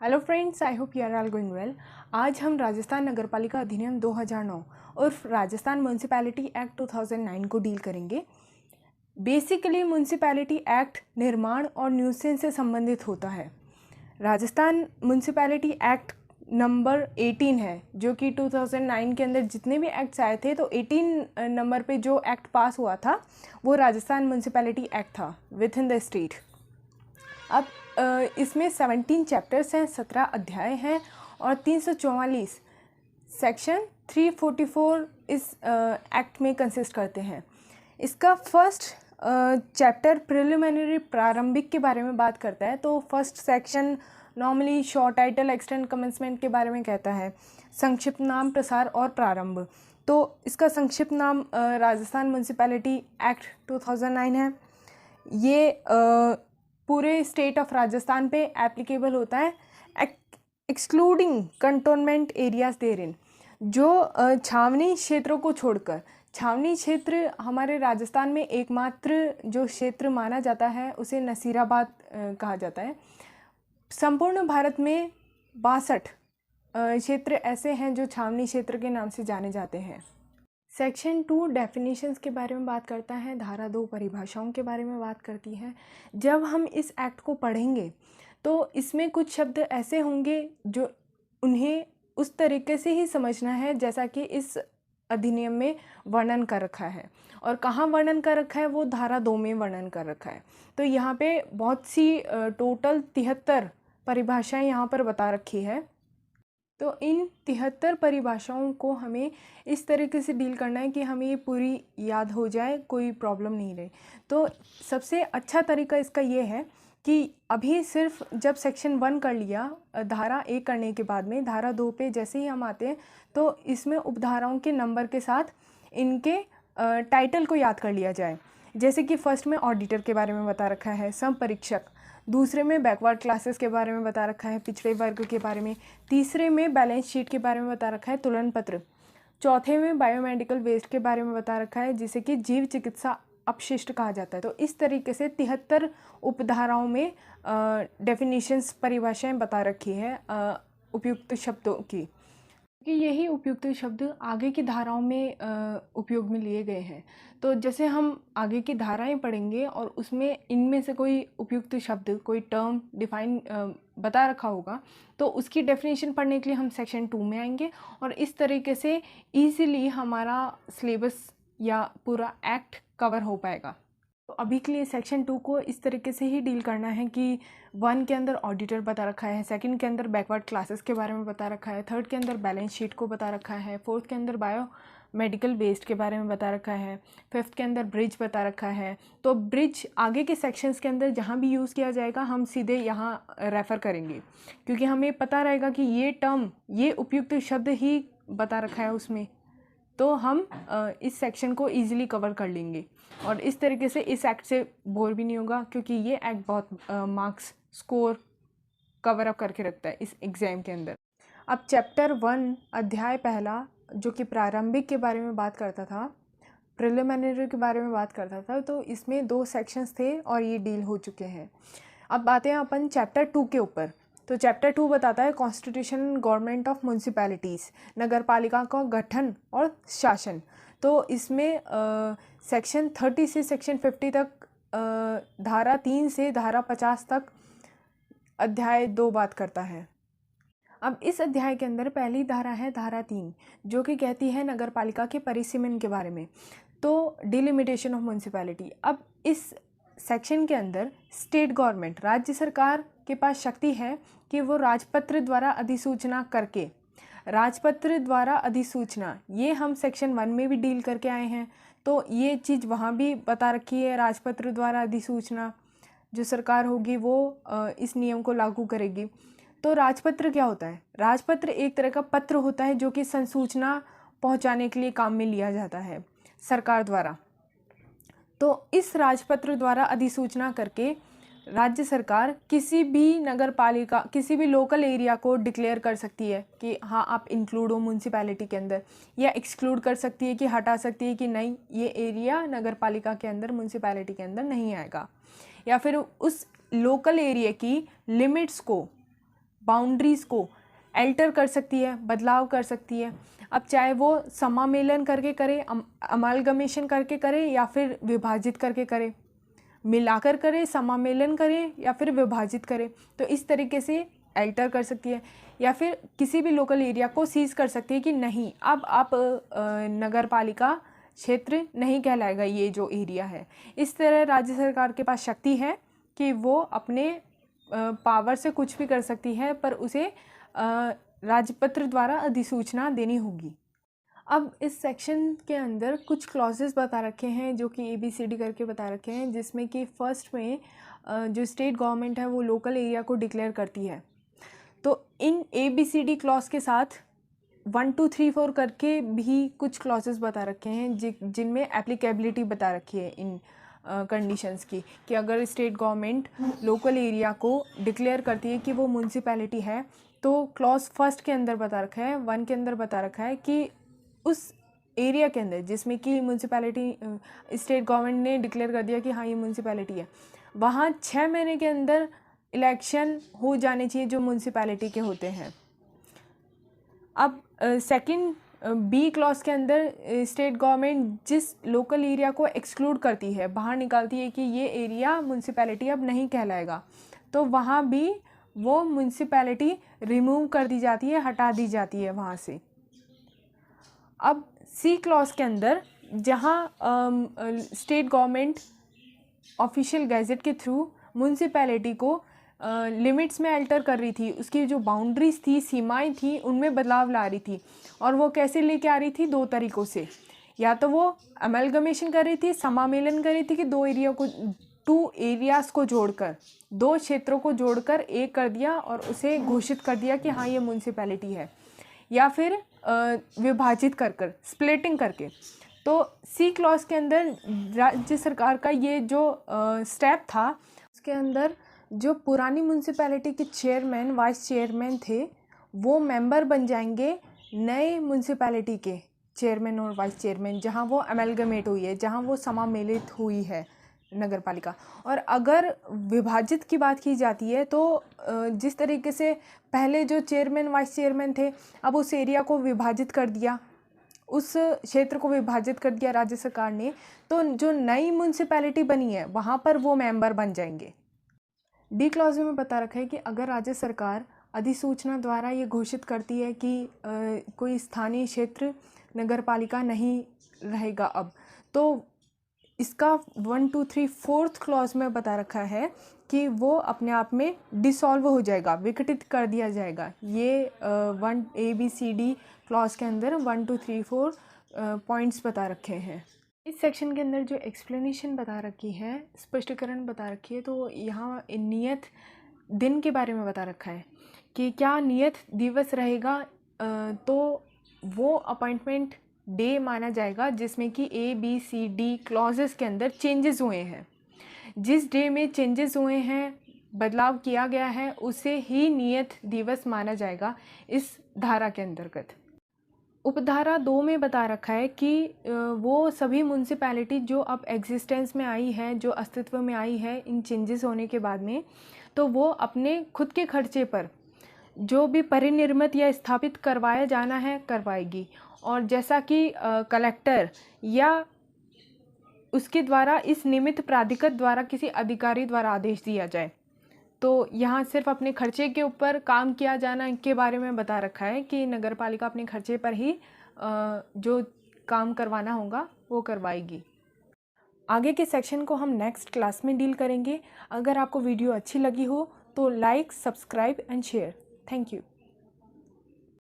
Hello friends, I hope you are all going well. आज हम राजस्थान नगरपालिका अधिनियम 2009 और राजस्थान म्यूनसिपैलिटी एक्ट 2009 को डील करेंगे। बेसिकली म्यूनसिपैलिटी एक्ट निर्माण और न्यूसेंस से संबंधित होता है। राजस्थान म्यूनसिपैलिटी एक्ट नंबर 18 है, जो कि 2009 के अंदर जितने भी एक्ट्स आए थे, तो 18 नंबर पे जो एक्ट पास हुआ था वो राजस्थान म्यूनसिपैलिटी एक्ट था विद इन द स्टेट। अब इसमें 17 चैप्टर्स हैं, 17 अध्याय हैं और 344 सेक्शन 344 इस एक्ट में कंसिस्ट करते हैं। इसका फर्स्ट चैप्टर प्रिलिमिनरी प्रारंभिक के बारे में बात करता है। तो first section normally short title extend commencement के बारे में कहता है, संक्षिप्त नाम, प्रसार और प्रारंभ। तो इसका संक्षिप्त नाम राजस्थान म्यूनसिपैलिटी एक्ट 2009 है। ये पूरे स्टेट ऑफ राजस्थान पे एप्लीकेबल होता है, एक्सक्लूडिंग कंटोनमेंट एरियाज देयरिन। जो छावनी क्षेत्रों को छोड़कर, छावनी क्षेत्र हमारे राजस्थान में एकमात्र जो क्षेत्र माना जाता है उसे नसीराबाद कहा जाता है। संपूर्ण भारत में 62 क्षेत्र ऐसे हैं जो छावनी क्षेत्र के नाम से जाने जाते हैं। सेक्शन 2 डेफिनेशंस के बारे में बात करता है। धारा 2 परिभाषाओं के बारे में बात करती है। जब हम इस एक्ट को पढ़ेंगे तो इसमें कुछ शब्द ऐसे होंगे जो उन्हें उस तरीके से ही समझना है जैसा कि इस अधिनियम में वर्णन कर रखा है। और कहाँ वर्णन कर रखा है, वो धारा 2 में वर्णन कर रखा है। तो यहाँ पे बहुत सी टोटल 73 परिभाषाएं यहाँ पर बता रखी है। तो इन 73 परिभाषाओं को हमें इस तरीके से डील करना है कि हमें ये पूरी याद हो जाए, कोई प्रॉब्लम नहीं रहे। तो सबसे अच्छा तरीका इसका ये है कि अभी सिर्फ जब सेक्शन 1 कर लिया, धारा 1 करने के बाद में धारा 2 पे जैसे ही हम आते हैं तो इसमें उपधाराओं के नंबर के साथ इनके टाइटल को याद कर लिया जाए। जैसे कि फर्स्ट में ऑडिटर के बारे में बता रखा है, समपरीक्षक। दूसरे में बैकवर्ड क्लासेस के बारे में बता रखा है, पिछड़े वर्ग के बारे में। तीसरे में बैलेंस शीट के बारे में बता रखा है, तुलन पत्र। चौथे में बायोमेडिकल वेस्ट के बारे में बता रखा है, जिसे कि जीव चिकित्सा अपशिष्ट कहा जाता है। तो इस तरीके से 73 उपधाराओं में डेफिनेशंस, परिभाषाएं बता रखी है उपयुक्त शब्दों की, कि यही उपयुक्त शब्द आगे की धाराओं में उपयोग में लिए गए हैं। तो जैसे हम आगे की धाराएं पढ़ेंगे और उसमें इनमें से कोई उपयुक्त शब्द, कोई टर्म डिफाइन बता रखा होगा, तो उसकी डेफिनेशन पढ़ने के लिए हम सेक्शन 2 में आएंगे और इस तरीके से ईज़िली हमारा सिलेबस या पूरा एक्ट कवर हो पाएगा। तो अभी के लिए सेक्शन 2 को इस तरीके से ही डील करना है कि 1 के अंदर ऑडिटर बता रखा है, सेकंड के अंदर बैकवर्ड क्लासेस के बारे में बता रखा है, थर्ड के अंदर बैलेंस शीट को बता रखा है, फोर्थ के अंदर बायो मेडिकल वेस्ट के बारे में बता रखा है, फिफ्थ के अंदर ब्रिज बता रखा है। तो ब्रिज आगे के सेक्शंस के अंदर जहाँ भी यूज़ किया जाएगा हम सीधे यहाँ रेफ़र करेंगे, क्योंकि हमें पता रहेगा कि ये टर्म, ये उपयुक्त शब्द ही बता रखा है उसमें। तो हम इस सेक्शन को ईजिली कवर कर लेंगे और इस तरीके से इस एक्ट से बोर भी नहीं होगा, क्योंकि ये एक्ट बहुत मार्क्स स्कोर कवर अप करके रखता है इस एग्ज़ाम के अंदर। अब चैप्टर 1 अध्याय पहला, जो कि प्रारंभिक के बारे में बात करता था, प्रिलिमिनरी के बारे में बात करता था, तो इसमें 2 सेक्शंस थे और ये डील हो चुके हैं। अब आते हैं अपन चैप्टर 2 के ऊपर। तो चैप्टर 2 बताता है कॉन्स्टिट्यूशन गवर्नमेंट ऑफ म्यूनसिपैलिटीज़, नगरपालिका का गठन और शासन। तो इसमें सेक्शन 30 से सेक्शन 50 तक, धारा 3 से धारा 50 तक अध्याय 2 बात करता है। अब इस अध्याय के अंदर पहली धारा है धारा 3, जो कि कहती है नगरपालिका के परिसीमन के बारे में, तो डिलिमिटेशन ऑफ म्यूनसिपैलिटी। अब इस सेक्शन के अंदर स्टेट गवर्नमेंट, राज्य सरकार के पास शक्ति है कि वो राजपत्र द्वारा अधिसूचना करके, राजपत्र द्वारा अधिसूचना, ये हम सेक्शन 1 में भी डील करके आए हैं, तो ये चीज़ वहाँ भी बता रखी है। राजपत्र द्वारा अधिसूचना, जो सरकार होगी वो इस नियम को लागू करेगी। तो राजपत्र क्या होता है? राजपत्र एक तरह का पत्र होता है जो कि संसूचना पहुँचाने के लिए काम में लिया जाता है सरकार द्वारा। तो इस राजपत्र द्वारा अधिसूचना करके राज्य सरकार किसी भी नगरपालिका, किसी भी लोकल एरिया को डिक्लेयर कर सकती है कि हाँ आप इंक्लूड हो म्यूनसिपैलिटी के अंदर, या एक्सक्लूड कर सकती है कि हटा सकती है कि नहीं, ये एरिया नगरपालिका के अंदर, म्यूनसिपैलिटी के अंदर नहीं आएगा। या फिर उस लोकल एरिया की लिमिट्स को बाउंड्रीज़ को अल्टर कर सकती है, बदलाव कर सकती है। अब चाहे वो समामेलन करके करे, अमालगमेशन करके करे या फिर विभाजित करके करे, मिलाकर करे, समामेलन करे या फिर विभाजित करे, तो इस तरीके से अल्टर कर सकती है। या फिर किसी भी लोकल एरिया को सीज़ कर सकती है कि नहीं, अब आप नगर पालिका क्षेत्र नहीं कहलाएगा ये जो एरिया है। इस तरह राज्य सरकार के पास शक्ति है कि वो अपने पावर से कुछ भी कर सकती है, पर उसे राजपत्र द्वारा अधिसूचना देनी होगी। अब इस सेक्शन के अंदर कुछ क्लॉजेस बता रखे हैं जो कि ABCD करके बता रखे हैं, जिसमें कि फर्स्ट में जो स्टेट गवर्नमेंट है वो लोकल एरिया को डिक्लेयर करती है। तो इन ABCD क्लॉज के साथ 1 2 3 4 करके भी कुछ क्लॉजेस बता रखे हैं जिनमें एप्लीकेबिलिटी बता रखी है इन कंडीशंस की, कि अगर स्टेट गवर्नमेंट लोकल एरिया को डिक्लेयर करती है कि वो म्यूनसिपैलिटी है, तो क्लॉज फर्स्ट के अंदर बता रखा है, 1 के अंदर बता रखा है कि उस एरिया के अंदर जिसमें कि म्यूनसिपैलिटी स्टेट गवर्नमेंट ने डिक्लेयर कर दिया कि हाँ ये म्यूनसिपैलिटी है, वहाँ 6 महीने के अंदर इलेक्शन हो जाने चाहिए जो म्यूनसिपैलिटी के होते हैं। अब सेकंड B क्लॉज के अंदर स्टेट गवर्नमेंट जिस लोकल एरिया को एक्सक्लूड करती है, बाहर निकालती है कि ये एरिया म्यूनसिपैलिटी अब नहीं कहलाएगा, तो वहाँ भी वो म्यूनसिपैलिटी रिमूव कर दी जाती है, हटा दी जाती है वहाँ से। अब C क्लॉज के अंदर जहाँ स्टेट गवर्नमेंट ऑफिशियल गैजेट के थ्रू म्यूनसिपैलिटी को लिमिट्स में अल्टर कर रही थी, उसकी जो बाउंड्रीज थी, सीमाएं थी, उनमें बदलाव ला रही थी, और वो कैसे लेके आ रही थी? 2 तरीक़ों से। या तो वो अमलगमेशन कर रही थी, समामेलन कर रही थी कि 2 एरियाज़ को जोड़कर, 2 क्षेत्रों को जोड़कर एक कर दिया और उसे घोषित कर दिया कि हाँ ये म्यूनसिपैलिटी है, या फिर विभाजित कर स्प्लिटिंग करके। तो C क्लॉज के अंदर राज्य सरकार का ये जो स्टेप था, उसके अंदर जो पुरानी म्यूनसिपैलिटी के चेयरमैन, वाइस चेयरमैन थे, वो मेंबर बन जाएंगे नए म्यूनसिपैलिटी के चेयरमैन और वाइस चेयरमैन, जहां वो अमेलगमेट हुई है, जहां वो समामेलित हुई है नगर पालिका। और अगर विभाजित की बात की जाती है तो जिस तरीके से पहले जो चेयरमैन वाइस चेयरमैन थे, अब उस एरिया को विभाजित कर दिया, उस क्षेत्र को विभाजित कर दिया राज्य सरकार ने, तो जो नई म्यूनसिपैलिटी बनी है वहाँ पर वो मेंबर बन जाएंगे। D क्लॉज में बता रखा है कि अगर राज्य सरकार अधिसूचना द्वारा ये घोषित करती है कि कोई स्थानीय क्षेत्र नगर पालिका नहीं रहेगा अब, तो इसका 1 2 3 4th क्लॉज में बता रखा है कि वो अपने आप में डिसॉल्व हो जाएगा, विघटित कर दिया जाएगा। ये 1 ABCD क्लॉज के अंदर 1 2 3 4 पॉइंट्स बता रखे हैं। इस सेक्शन के अंदर जो एक्सप्लेनेशन बता रखी है, स्पष्टीकरण बता रखी है, तो यहाँ नियत दिन के बारे में बता रखा है कि क्या नियत दिवस रहेगा, तो वो अपॉइंटमेंट डे माना जाएगा जिसमें कि ABCD क्लॉजेस के अंदर चेंजेस हुए हैं। जिस डे में चेंजेस हुए हैं, बदलाव किया गया है, उसे ही नियत दिवस माना जाएगा इस धारा के अंतर्गत। उपधारा 2 में बता रखा है कि वो सभी म्यूनसिपैलिटी जो अब एग्जिस्टेंस में आई है, जो अस्तित्व में आई है इन चेंजेस होने के बाद में, तो वो अपने खुद के खर्चे पर जो भी परिनिर्मित या स्थापित करवाया जाना है करवाएगी। और जैसा कि कलेक्टर या उसके द्वारा इस निमित्त प्राधिकृत द्वारा किसी अधिकारी द्वारा आदेश दिया जाए, तो यहाँ सिर्फ अपने खर्चे के ऊपर काम किया जाना के बारे में बता रखा है कि नगर पालिका अपने खर्चे पर ही जो काम करवाना होगा वो करवाएगी। आगे के सेक्शन को हम नेक्स्ट क्लास में डील करेंगे। अगर आपको वीडियो अच्छी लगी हो तो like, subscribe and share. Thank you.